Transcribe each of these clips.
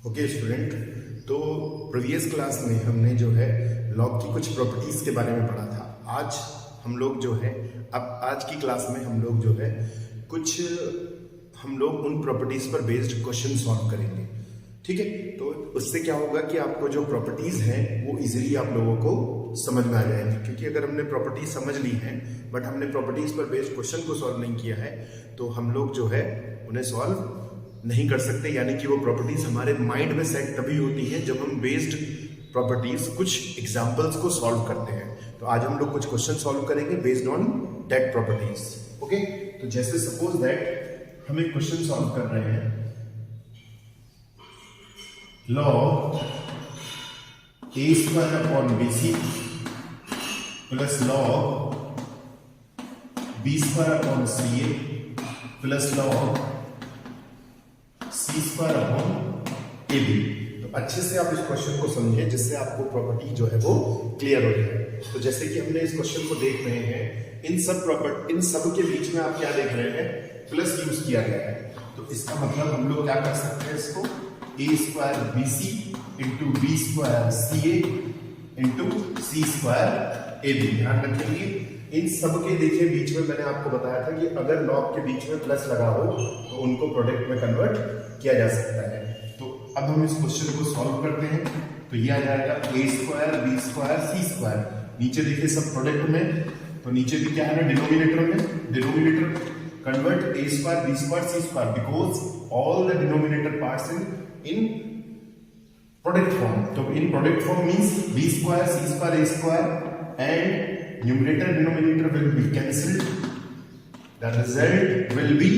Okay student, तो previous class में हमने जो है लॉग की कुछ प्रॉपर्टीज के बारे में पढ़ा था। आज हम लोग जो है आज की क्लास में हम लोग जो है उन प्रॉपर्टीज पर बेस्ड क्वेश्चन सॉल्व करेंगे। ठीक है, तो उससे क्या होगा कि आपको जो प्रॉपर्टीज हैं वो इजीली आप लोगों को समझ में आ जाएंगी, क्योंकि अगर हमने प्रॉपर्टीज समझ ली हैं बट हमने प्रॉपर्टीज पर बेस्ड क्वेश्चन को सॉल्व नहीं किया है तो हम लोग जो है उन्हें सॉल्व नहीं कर सकते। यानी कि वो प्रॉपर्टीज हमारे माइंड में सेट तभी होती है जब हम बेस्ड प्रॉपर्टीज कुछ एग्जांपल्स को सॉल्व करते हैं। तो आज हम लोग कुछ क्वेश्चन सॉल्व करेंगे based on that properties. Okay, तो जैसे सपोज दैट हम एक क्वेश्चन सॉल्व कर रहे हैं, log a square upon bc plus log b square upon ca plus log c square upon ab। तो अच्छे से आप इस क्वेश्चन को समझें जिससे आपको प्रॉपर्टी जो है वो क्लियर हो जाए। तो जैसे कि हमने इस क्वेश्चन को देख रहे हैं, इन सब के बीच में आप क्या देख रहे हैं, प्लस यूज किया गया है। तो इसका मतलब हम लोग क्या कर सकते हैं, इसको a square B C into B square C A into C square A B. ध्यान रखेंगे इन सब के देखिए बीच में मैंने आपको बताया था कि अगर लॉग के बीच में प्लस लगा हो तो उनको प्रोडक्ट में कन्वर्ट किया जा सकता है। तो अब हम इस क्वेश्चन को सॉल्व करते हैं। तो ये आ जाएगा a square B square C square, नीचे देखिए सब प्रोडक्ट में, तो नीचे भी क्या है ना डिनोमिनेटर में, denominator convert a square b square c square because all the denominator parts in product form. So in product form means b square c square a square and numerator denominator will be cancelled. The result will be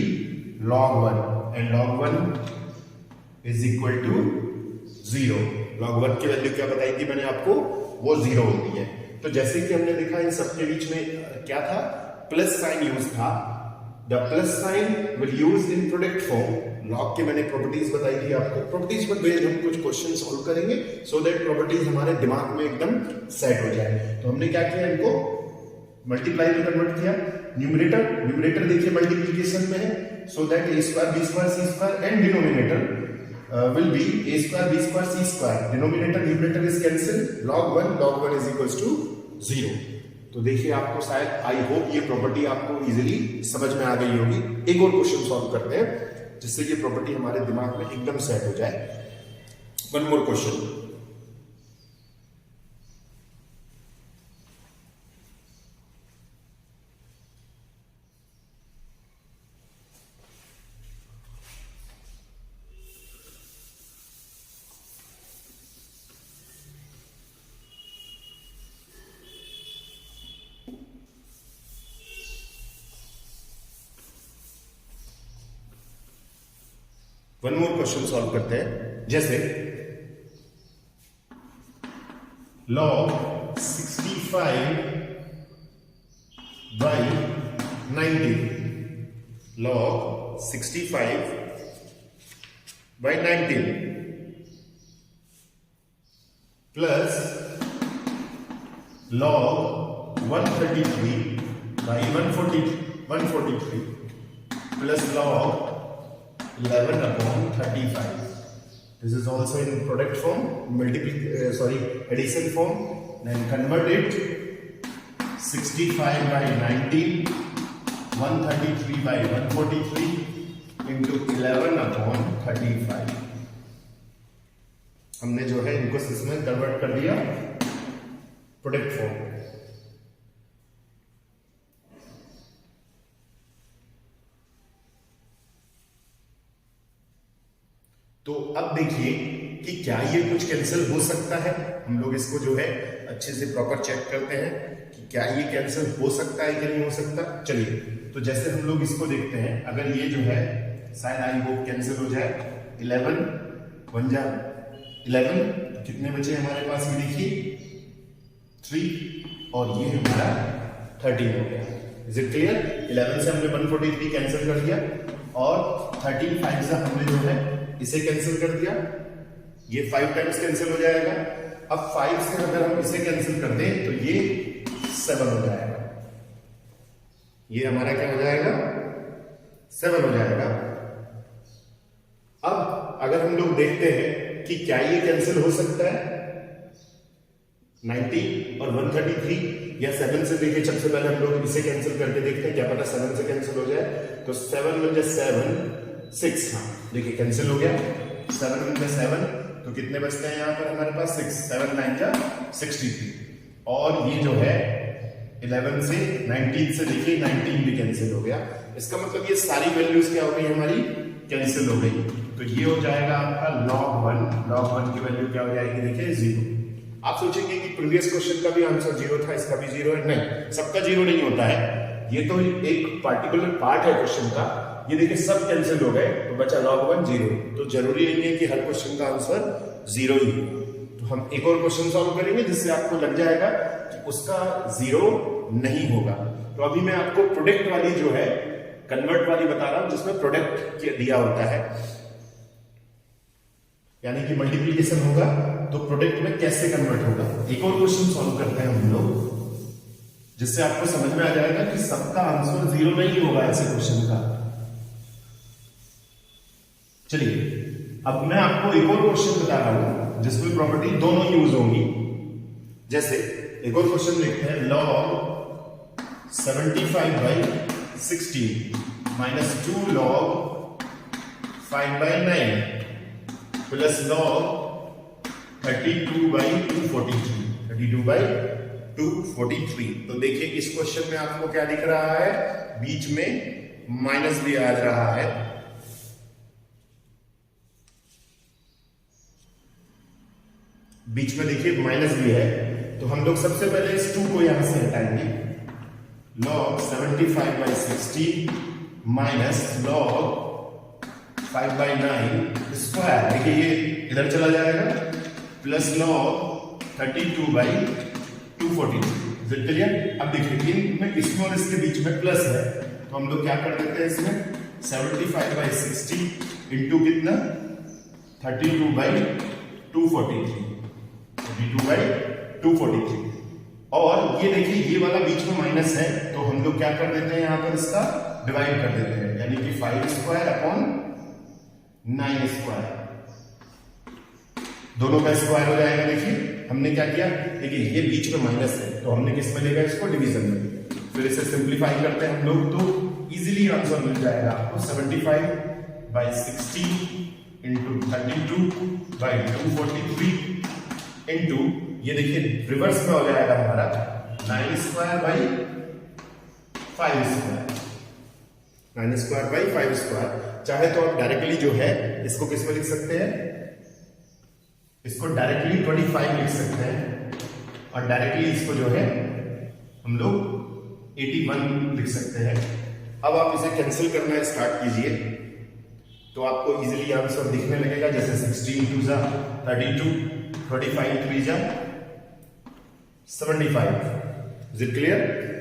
log 1 and log 1 is equal to 0. log 1 की value क्या बताई थी मैंने आपको, वो 0 होती है। तो जैसे कि हमने देखा इन सबके बीच में क्या था, प्लस साइन यूज था। The plus sign will use in product form. log के मैंने प्रॉपर्टीज बताई थी आपको, प्रॉपर्टीज पर बेस्ड हम कुछ क्वेश्चन सॉल्व करेंगे सो दैट प्रॉपर्टीज हमारे दिमाग में एकदम सेट हो जाए। तो हमने क्या किया, इनको मल्टीप्लाई में कन्वर्ट किया। न्यूमरेटर देखिए मल्टीप्लीकेशन में है, so that a square b square c square and denominator will be a square b square c square. Numerator is cancelled. log 1 is equals to 0. तो देखिए आपको शायद आई होप ये प्रॉपर्टी आपको इजीली समझ में आ गई होगी। एक और क्वेश्चन सॉल्व करते हैं जिससे ये प्रॉपर्टी हमारे दिमाग में एकदम सेट हो जाए। One more question. One more question solve करते हैं, जैसे log 65 by 90, log 65 by 19 plus log 133 by 143 plus log 11 upon 35. This is also in product form, addition form. Then convert it 65 by 19, 133 by 143 into 11 upon 35. हमने जो है इनको इसमें convert कर दिया प्रोडक्ट फॉर्म। तो अब देखिए कि क्या ये कुछ कैंसिल हो सकता है। हम लोग इसको जो है अच्छे से प्रॉपर चेक करते हैं कि क्या ये कैंसिल हो सकता है कि नहीं हो सकता। चलिए, तो जैसे हम लोग इसको देखते हैं, अगर ये जो है शायद आई होप कैंसिल हो जाए। 11 बन जा 11, कितने बचे हमारे पास, ये देखिए 3 और ये हमारा 13 हो गया। Is it clear? 11 से हमने 143 कैंसिल कर दिया और 13 5 से हमने जो है इसे कैंसिल कर दिया, ये 5 टाइम्स कैंसिल हो जाएगा। अब 5 से अगर हम इसे कैंसिल कर दें तो ये 7 हो जाएगा, ये हमारा क्या हो जाएगा, 7 हो जाएगा। अब अगर हम लोग देखते हैं कि क्या ये कैंसिल हो सकता है 90 और 133, या 7 से देखिए सबसे पहले हम लोग इसे कैंसिल करके देखते हैं, क्या पता 7 से कैंसिल हो जाए। तो 7 में 7 6, हाँ देखिए कैंसिल हो गया। 7 में 7, तो कितने बचते हैं यहाँ पर हमारे पास 6, 7 9 जा 63। और ये जो है 11 से 19 से देखिए 19 भी कैंसिल हो गया। इसका मतलब ये सारी वैल्यूज क्या हो गई हमारी, कैंसिल हो गई। तो ये हो जाएगा आपका log 1 की वैल्यू क्या हो जाएगी देखिए 0। आप सोचेंगे कि प्रीवियस क्वेश्चन का भी आंसर 0 था, इसका भी 0 है। नहीं, सबका 0 नहीं होता है, ये तो एक पार्टिकुलर पार्ट है क्वेश्चन का। ये देखिए सब कैंसिल हो गए, तो बचा log 1 0। तो जरूरी नहीं है कि हर क्वेश्चन का आंसर 0 ही हो। तो हम एक और क्वेश्चन सॉल्व करेंगे जिससे आपको लग जाएगा कि उसका 0 नहीं होगा। तो अभी मैं आपको प्रोडक्ट वाली जो है, कन्वर्ट वाली बता रहा हूं, जिसमें प्रोडक्ट दिया होता है, यानी कि मल्टीप्लीकेशन होगा तो प्रोडक्ट में कैसे कन्वर्ट होगा। एक और क्वेश्चन सॉल्व करते हैं हम लोग, जिससे आपको समझ में आ जाएगा कि सबका आंसर 0 नहीं होगा ऐसे क्वेश्चन का। चलिए अब मैं आपको एक और क्वेश्चन बता रहा हूं जिसमें प्रॉपर्टी दोनों यूज होंगी। जैसे एक और क्वेश्चन देखते हैं, log 75/16 minus 2 log 5/9 plus log 32/243। 32/243। तो देखिए इस क्वेश्चन में आपको क्या दिख रहा है, बीच में माइनस भी आ रहा है। बीच में देखिए माइनस भी है, तो हम लोग सबसे पहले इस 2 को यहां से हटाएंगे। log 75/16 माइनस log 5/9 स्क्वायर, देखिए ये इधर चला जाएगा, प्लस log 32/243। क्लियर। अब देखिए इनमें इसमें और इसके बीच में प्लस है, तो हम लोग क्या कर देते हैं, इसमें 75/60 इंटू कितना 32/243, 32/243। और ये देखिए ये वाला बीच में माइनस है, तो हम लोग क्या कर देते हैं, यहां पर इसका डिवाइड कर देते हैं, यानी कि 5 स्क्वायर अपॉन 9 स्क्वायर, दोनों का स्क्वायर हो जाएगा। देखिए हमने क्या किया, देखिए ये बीच में माइनस है, तो हमने किस में लेगा, इसको डिवीजन में। फिर इसे सिंप्लीफाई करते हैं हम लोग, तो इजीली आंसर मिल जाएगा आपको 75/60 इंटू 32/243 इंटू, ये देखिए रिवर्स में हो जाएगा हमारा 9 स्क्वायर/5 स्क्वायर, 9 स्क्वायर/5 स्क्वायर। चाहे तो आप डायरेक्टली जो है इसको किस में लिख सकते हैं, इसको डायरेक्टली 25 लिख सकते हैं, और डायरेक्टली इसको जो है हम लोग 81 लिख सकते हैं। अब आप इसे कैंसिल करना स्टार्ट कीजिए, तो आपको इजीली आंसर दिखने लगेगा। जैसे 16 2 जा 32, 25 3 जा 75। Is it clear.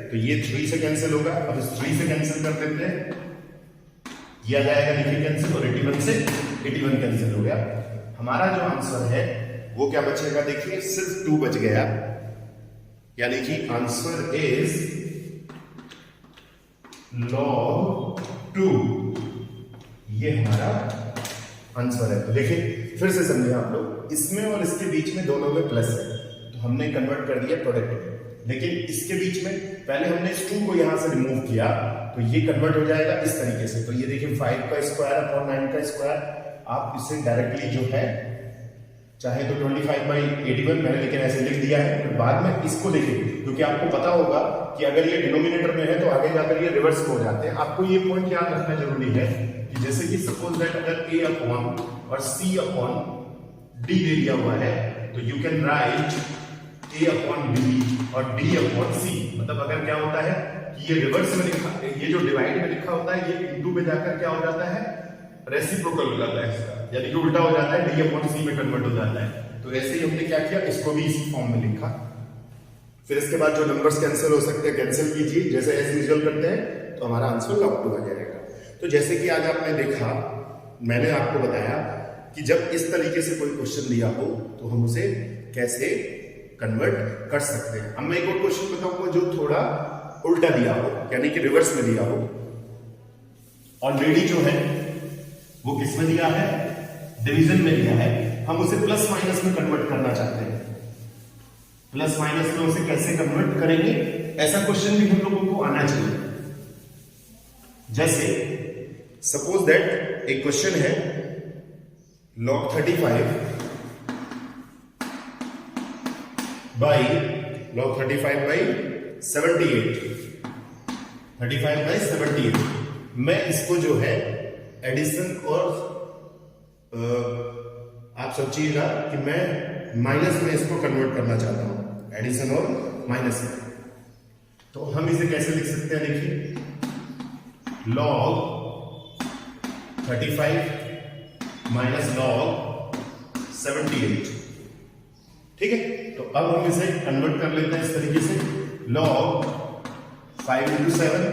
तो ये 3 से कैंसिल होगा, अब इस 3 से कैंसिल कर देते हैं, ये आ जाएगा देखिए कैंसिल, और 81 से 81 कैंसिल हो गया। हमारा जो आंसर है वो क्या बचेगा, देखिए सिर्फ 2 बच गया, यानी कि आंसर इज log 2। ये हमारा आंसर है। तो देखिए फिर से समझे आप लोग, इसमें और इसके बीच में दोनों में प्लस है, तो हमने कन्वर्ट कर दिया प्रोडक्ट में। लेकिन इसके बीच में पहले हमने इस 2 को यहां से रिमूव किया, तो ये कन्वर्ट हो जाएगा इस तरीके से। तो ये देखिए 5 का स्क्वायर अपॉन 9 का स्क्वायर, आप इसे डायरेक्टली जो है चाहे तो 25/81 मैंने लेकिन ऐसे लिख दिया है, फिर बाद में इसको लिखिए, क्योंकि आपको पता होगा कि अगर ये डिनोमिनेटर में है तो आगे जाकर ये रिवर्स में हो जाते हैं। आपको ये पॉइंट याद रखना जरूरी है कि जैसे कि सपोज दैट अगर a अपॉन और c अपॉन d दे दिया हुआ है, तो you can write a upon b और d अपॉन c। मतलब अगर क्या होता है कि ये रिवर्स में लिखा, ये जो डिवाइड में लिखा होता है, ये इंटू में जाकर क्या हो जाता है, रेसिप्रोकल हो जाता है इसका, यानी कि उल्टा हो जाता है, d अपॉन c में कन्वर्ट हो जाता है। तो ऐसे ही हमने क्या किया, इसको भी इसी फॉर्म में लिखा। फिर इसके बाद जो नंबर्स कैंसिल हो सकते हैं कैंसिल कीजिए, जैसे एज यूजुअल करते हैं, तो हमारा आंसर log 2 आ जाएगा। तो जैसे कि आज आपने देखा, मैंने आपको बताया कि जब इस तरीके से कोई क्वेश्चन दिया हो तो हम उसे कैसे कन्वर्ट कर सकते हैं। अब मैं एक और क्वेश्चन बताऊंगा जो थोड़ा उल्टा दिया हो, यानी कि रिवर्स में दिया हो। ऑलरेडी जो है वो किस में दिया है, डिवीजन में लिया है, हम उसे प्लस माइनस में कन्वर्ट करना चाहते हैं। प्लस माइनस में उसे कैसे कन्वर्ट करेंगे, ऐसा क्वेश्चन भी हम लोगों को आना चाहिए। जैसे सपोज दैट एक क्वेश्चन है log 35 by log 35 by 78, 35 by 78। मैं इसको जो है एडिशन और आप सोचिएगा कि मैं माइनस में इसको कन्वर्ट करना चाहता हूं, एडिशन और माइनस में। तो हम इसे कैसे लिख सकते हैं, देखिए log 35 माइनस log 78, ठीक है। तो अब हम इसे कन्वर्ट कर लेते हैं इस तरीके से, log 5 into 7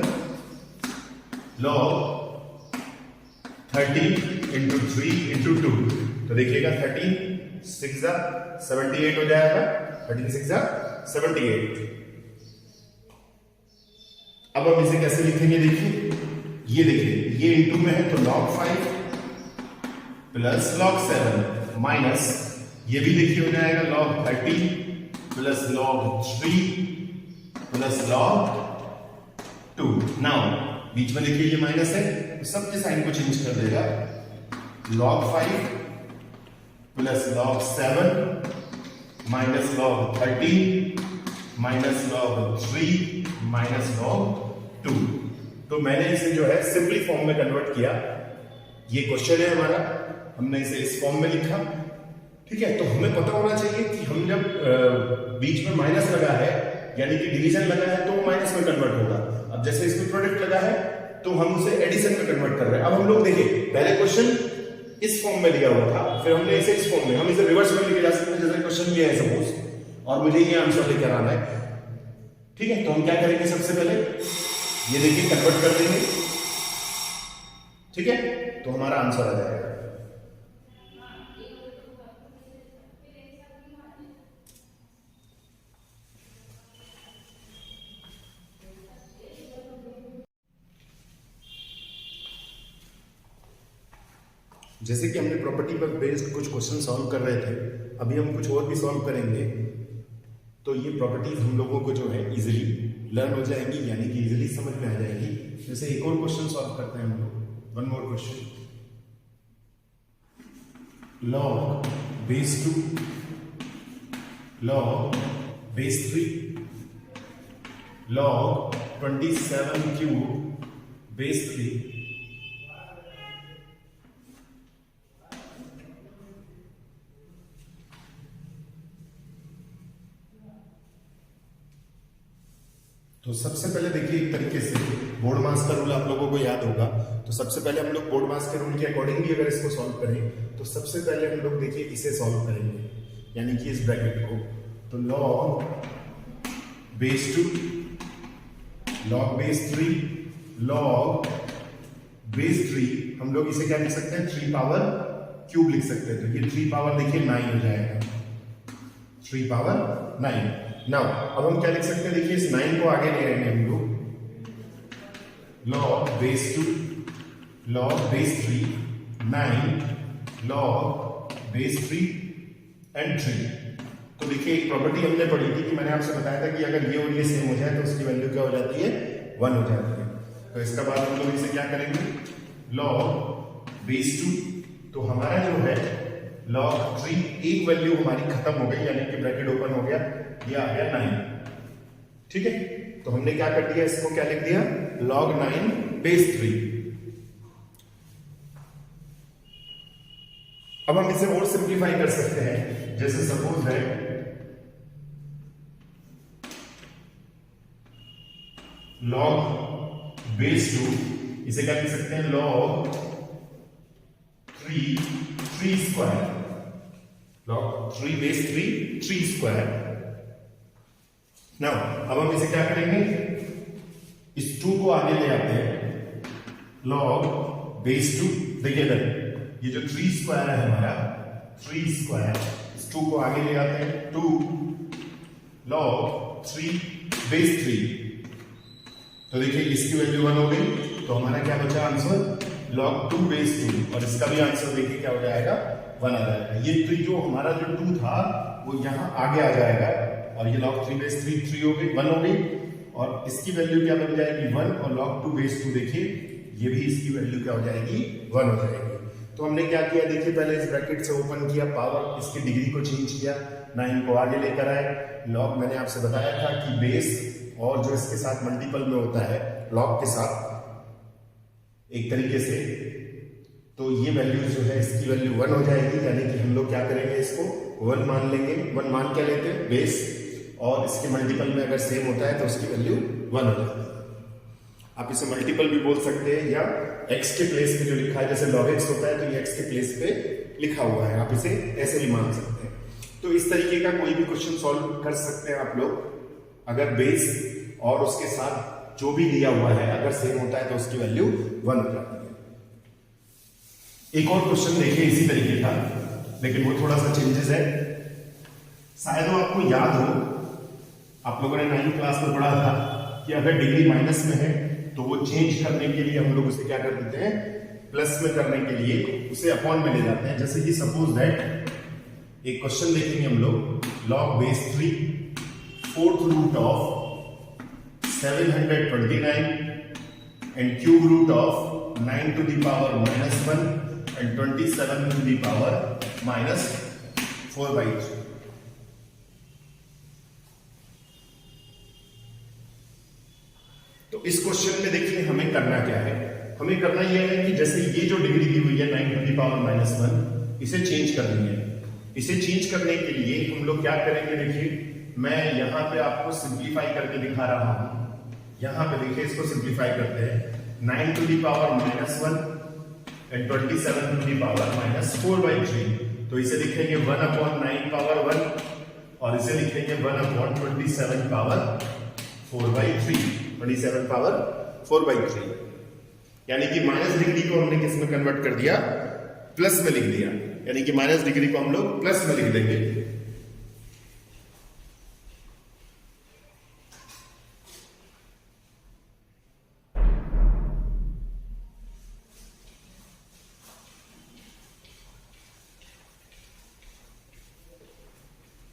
log 30 into 3 into 2। तो देखिएगा 30 6 78 हो जाएगा, 30 6 78। अब हम इसे कैसे लिखेंगे, देखिए ये देखिए, ये इंटू में है तो log 5 प्लस log 7 माइनस ये भी देखिए हो जाएगा log 30 plus log 3 plus log 2। Now बीच में देखिए ये माइनस है तो सबके साइन को चेंज कर देगा, log 5 plus log 7 minus log 30 minus log 3 minus log 2। तो मैंने इसे जो है सिंपली फॉर्म में कन्वर्ट किया। ये क्वेश्चन है हमारा, हमने इसे इस फॉर्म में लिखा, ठीक है। तो हमें पता होना चाहिए कि हम जब बीच में माइनस लगा है यानी कि डिवीजन लगा है तो वो माइनस में कन्वर्ट होगा। अब जैसे इसमें प्रोडक्ट लगा है तो हम उसे एडिशन में कन्वर्ट कर रहे हैं। अब हम लोग देखिए पहले क्वेश्चन इस फॉर्म में लिया हुआ था, फिर हमने इसे इस फॉर्म में, हम इसे रिवर्स में लेके जा सकते हैं। जैसे क्वेश्चन ये है सपोज और मुझे ये आंसर लेकर आना है, ठीक है। तो हम क्या करेंगे, सबसे पहले ये देखिए कन्वर्ट कर देंगे, ठीक है। तो हमारा आंसर आ जाएगा। जैसे कि हमने प्रॉपर्टी पर बेस्ड कुछ क्वेश्चन सॉल्व कर रहे थे, अभी हम कुछ और भी सॉल्व करेंगे। तो ये प्रॉपर्टीज हम लोगों को जो है इजीली लर्न हो जाएंगी, यानी कि इजीली समझ में आ जाएगी। जैसे एक और क्वेश्चन सॉल्व करते हैं हम लोग, one more question, log base 2 log base 3 log 27 cube base 3। तो सबसे पहले देखिए एक तरीके से बोर्ड मास का रूल आप लोगों को याद होगा। तो सबसे पहले हम लोग बोर्ड मास के रूल के अकॉर्डिंगली अगर इसको सॉल्व करें तो सबसे पहले हम लोग देखिए इसे सॉल्व करेंगे, यानी कि इस ब्रैकेट को। तो log base 2 log base 3 log base 3, हम लोग इसे क्या लिख सकते हैं, 3 पावर क्यूब लिख सकते हैं। तो ये 3 पावर देखिए 9 हो जाएगा, 3 पावर 9। नाउ अब हम क्या लिख सकते हैं, देखिए इस 9 को आगे ले आएंगे हम लोग, log base 2 log base 3 9 log base 3 and 3। तो देखिए एक प्रॉपर्टी हमने पढ़ी थी कि मैंने आपसे बताया था कि अगर ये और ये सेम हो जाए तो उसकी वैल्यू क्या हो जाती है, 1 हो जाती है। तो इसका बाद हम लोग इसे क्या करेंगे, log base 2, तो हमारा जो है log 3 एक वैल्यू हमारी खत्म हो गई, यानी कि ब्रैकेट ओपन हो गया, ये आ गया 9, ठीक है। तो हमने क्या कर दिया, इसको क्या लिख दिया, log 9 base 3। अब हम इसे और सिंप्लीफाई कर सकते हैं। जैसे सपोज है log base 2, इसे क्या लिख सकते हैं, log 3 square, log 3 base 3 square. Now अब हम इसे क्या करेंगे, इस 2 को आगे ले आते हैं, log base 2, देखिए इधर ये जो 3 स्क्वायर है हमारा, 3 स्क्वायर, इस 2 को आगे ले आते हैं, 2 log 3 base 3। तो देखिए इसकी वैल्यू 1 हो गई, तो हमारा क्या बचा आंसर, log 2 बेस 2 और इसका भी आंसर देखिए क्या हो जाएगा 1 आ जाएगा। ये तो जो हमारा जो 2 था वो यहाँ आगे आ जाएगा और ये log 3 बेस 3 3 हो गई 1 हो गई और इसकी वैल्यू क्या बन जाएगी 1 और log 2 बेस 2 देखिए ये भी इसकी वैल्यू क्या हो जाएगी 1 हो जाएगी। तो हमने क्या किया देखिए पहले इस ब्रैकेट से ओपन किया पावर इसकी डिग्री को चेंज किया 9 को आगे लेकर आए लॉग मैंने आपसे बताया था कि बेस और जो इसके साथ मल्टीपल में होता है लॉग के साथ एक तरीके से तो ये वैल्यू जो है इसकी वैल्यू 1 हो जाएगी यानी कि हम लोग क्या करेंगे इसको 1 मान लेंगे 1 मान क्या लेते हैं बेस और इसके मल्टीपल में अगर सेम होता है तो उसकी वैल्यू 1 हो जाएगी। आप इसे मल्टीपल भी बोल सकते हैं या x के प्लेस पे जो लिखा है जैसे log x होता है तो ये x के प्लेस पे लिखा हुआ है आप इसे ऐसे भी मान सकते हैं। तो इस तरीके का कोई भी क्वेश्चन सॉल्व कर सकते हैं आप लोग अगर बेस और उसके साथ जो भी दिया हुआ है अगर सेम होता है तो उसकी वैल्यू 1 हो जाती है। एक और क्वेश्चन देखिए इसी तरीके का लेकिन वो थोड़ा सा चेंजेस है शायद वो आपको याद हो आप लोगों ने 9th क्लास में पढ़ा था कि अगर डिग्री माइनस में है तो वो चेंज करने के लिए हम लोग उसे क्या कर देते हैं प्लस में करने के लिए उसे अपॉन में ले जाते हैं। जैसे कि सपोज दैट एक क्वेश्चन देखेंगे हम लोग log base 3 4th root of 729 and cube root of 9 to the power -1 and 27 to the power -4/3। तो इस क्वेश्चन में देखिए हमें करना क्या है हमें करना यह है कि जैसे ये जो डिग्री दी हुई है 9 to the power -1 इसे चेंज करनी है। इसे चेंज करने के लिए हम लोग क्या करेंगे देखिए मैं यहां पे आपको सिंप्लीफाई करके दिखा रहा हूं यहां पे देखिए इसको सिंप्लीफाई करते हैं 9 to the power -1 and 27 to the power -4/3 तो इसे लिखेंगे 1/9 पावर 1 और इसे लिखेंगे 1/27 पावर 4/3 27 पावर 4/3 यानी कि माइनस डिग्री को हमने किस में कन्वर्ट कर दिया प्लस में लिख दिया यानी कि माइनस डिग्री को हम लोग प्लस में लिख देंगे।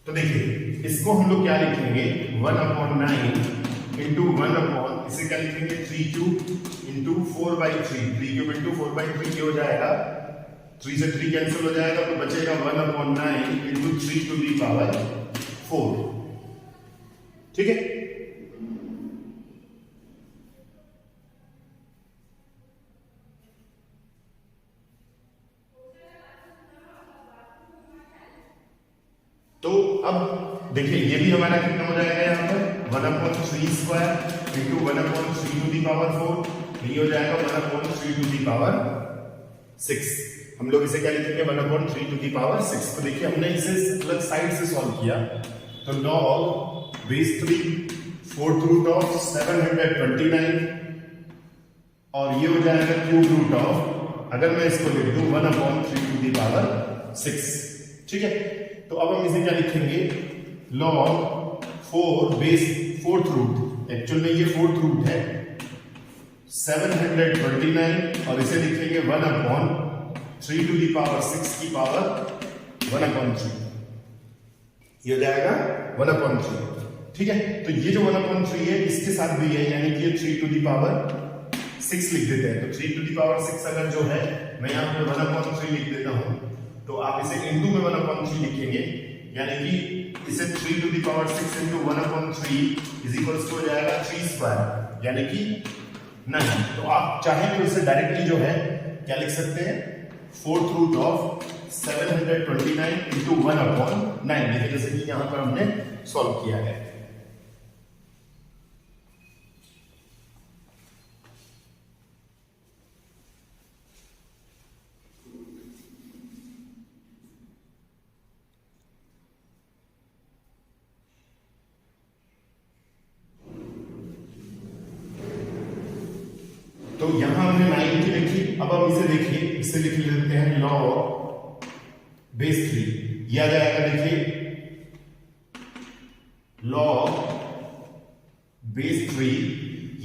तो देखिए इसको हम लोग क्या लिखेंगे 1/9 इंटू 1 इसे क्या लिखेंगे 3³ इंटू 4/3 3³ इंटू 4/3 ये हो जाएगा 3 से 3 कैंसिल हो जाएगा तो बचेगा 1/9 इंटू 3 to the power 4। ठीक है तो अब देखिए ये भी हमारा कितना हो जाएगा यहाँ पर 1/3 square into 1/3 to the power 4 ये हो जाएगा 1/3 to the power 6। हम लोग इसे क्या लिखेंगे 1/3 to the power 6। तो देखिए हमने इसे अलग साइड से सॉल्व किया तो log base 3 4th root of 729 और ये हो जाएगा क्यूब रूट ऑफ अगर मैं इसको लिख दूं 1/3 to the power 6। ठीक है तो अब हम इसे क्या लिखेंगे log 4 base 4th root actual में ये 4th रूट है 729 और इसे लिखेंगे 1/3 to the power 6 की पावर 1/3 ये हो जाएगा 1/3। ठीक है तो ये जो 1/3 है इसके साथ भी है यानी कि ये 3 to the power 6 लिख देते हैं। तो 3 to the power 6 अगर जो है मैं यहाँ पे 1/3 लिख देता हूं तो आप इसे इंटू में 1/3 लिखेंगे यानी कि इसे 3 to the power 6 into 1/3 is equals to हो जाएगा 3 स्क्वायर यानी कि 9। तो आप चाहे तो इसे डायरेक्टली जो है क्या लिख सकते हैं 4th रूट ऑफ 729 इंटू 1/9 देखिए जैसे कि यहां पर हमने सॉल्व किया है। तो यहां हमने 9 की लिखी अब हम इसे देखिए इसे लिख लेते हैं log बेस 3 यह आ जाएगा देखिए log बेस 3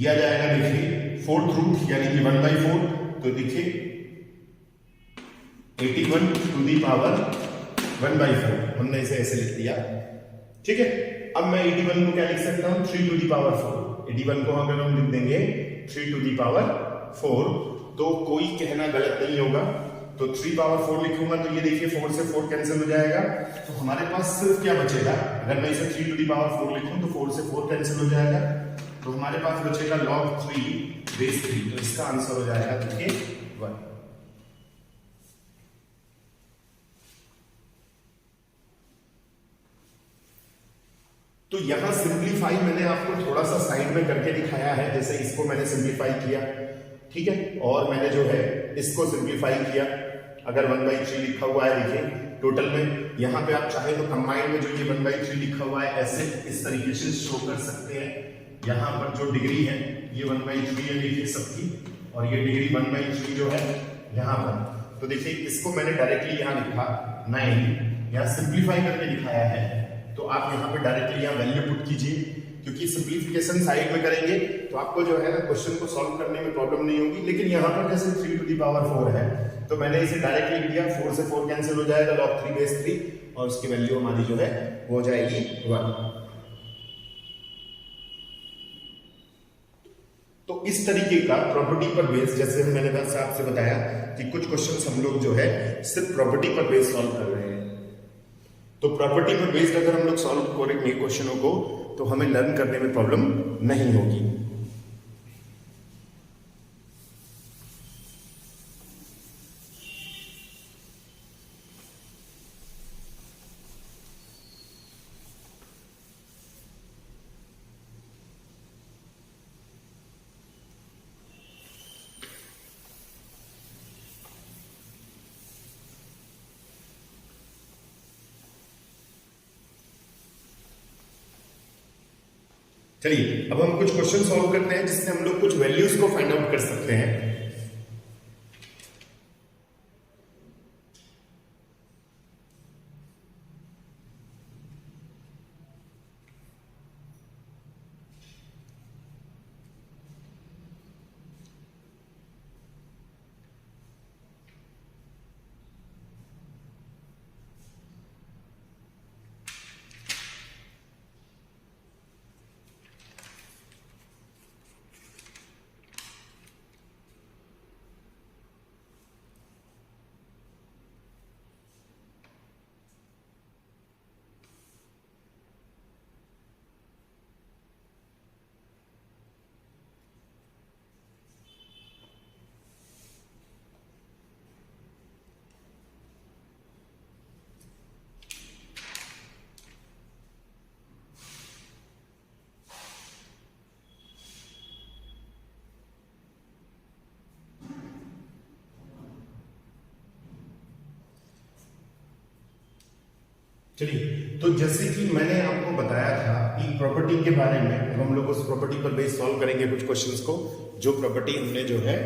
यह आ जाएगा देखिए 4th रूट यानी कि 1/4 तो देखिए 81 टू दी पावर 1/4, हमने इसे ऐसे लिख दिया। ठीक है, अब मैं 81 को क्या लिख सकता हूं, 3 टू दी पावर 4। 81 को अगर हम लिख देंगे 3 टू दी पावर 4 तो कोई कहना गलत नहीं होगा। तो 3 पावर 4 लिखूंगा तो ये देखिए 4 से 4 कैंसिल हो जाएगा, तो हमारे पास सिर्फ क्या बचेगा, अगर मैं इसे 3 टू दी पावर 4 लिखूं तो 4 से 4 कैंसिल हो जाएगा, तो हमारे पास बचेगा log 3 बेस 3। तो इसका आंसर हो जाएगा देखिए 1। तो यहां सिंप्लीफाई मैंने आपको थोड़ा सा साइड में करके दिखाया है, जैसे इसको मैंने सिंप्लीफाई किया, ठीक है, और मैंने जो है इसको सिंप्लीफाई किया। अगर 1/3 लिखा हुआ है देखिए टोटल में, यहां पे आप चाहे तो कंबाइंड में जो ये 1/3 लिखा हुआ है ऐसे इस तरीके से शो कर सकते हैं। यहां पर जो डिग्री है ये 1/3 है देखिए सबकी, और ये डिग्री 1/3 जो है यहां पर, तो देखिए इसको मैंने डायरेक्टली यहां लिखा 9, यहां सिंप्लीफाई करके दिखाया है। तो आप यहाँ पे डायरेक्टली यहाँ वैल्यू पुट कीजिए, क्योंकि सिंप्लीफिकेशन साइड में करेंगे तो आपको जो है ना क्वेश्चन को सॉल्व करने में प्रॉब्लम नहीं होगी। लेकिन यहाँ पर जैसे 3 टू दी पावर 4 है तो मैंने इसे डायरेक्टली लिख दिया, 4 से 4 कैंसिल हो जाएगा, log 3 बेस 3, और उसकी वैल्यू हमारी जो है वो हो जाएगी 1। तो इस तरीके का प्रॉपर्टी पर बेस, जैसे मैंने बस आपसे बताया कि कुछ क्वेश्चंस हम लोग जो है सिर्फ प्रॉपर्टी पर बेस सॉल्व कर रहे हैं। तो प्रॉपर्टी पर बेस्ड अगर हम लोग सॉल्व करेंगे क्वेश्चनों को तो हमें लर्न करने में प्रॉब्लम नहीं होगी। चलिए अब हम कुछ क्वेश्चन सॉल्व करते हैं जिससे हम लोग कुछ वैल्यूज को फाइंड आउट कर सकते हैं। चलिए, तो जैसे कि मैंने आपको बताया था कि प्रॉपर्टी के बारे में, हम लोग उस प्रॉपर्टी पर बेस सॉल्व करेंगे कुछ क्वेश्चंस को, जो प्रॉपर्टी हमने जो है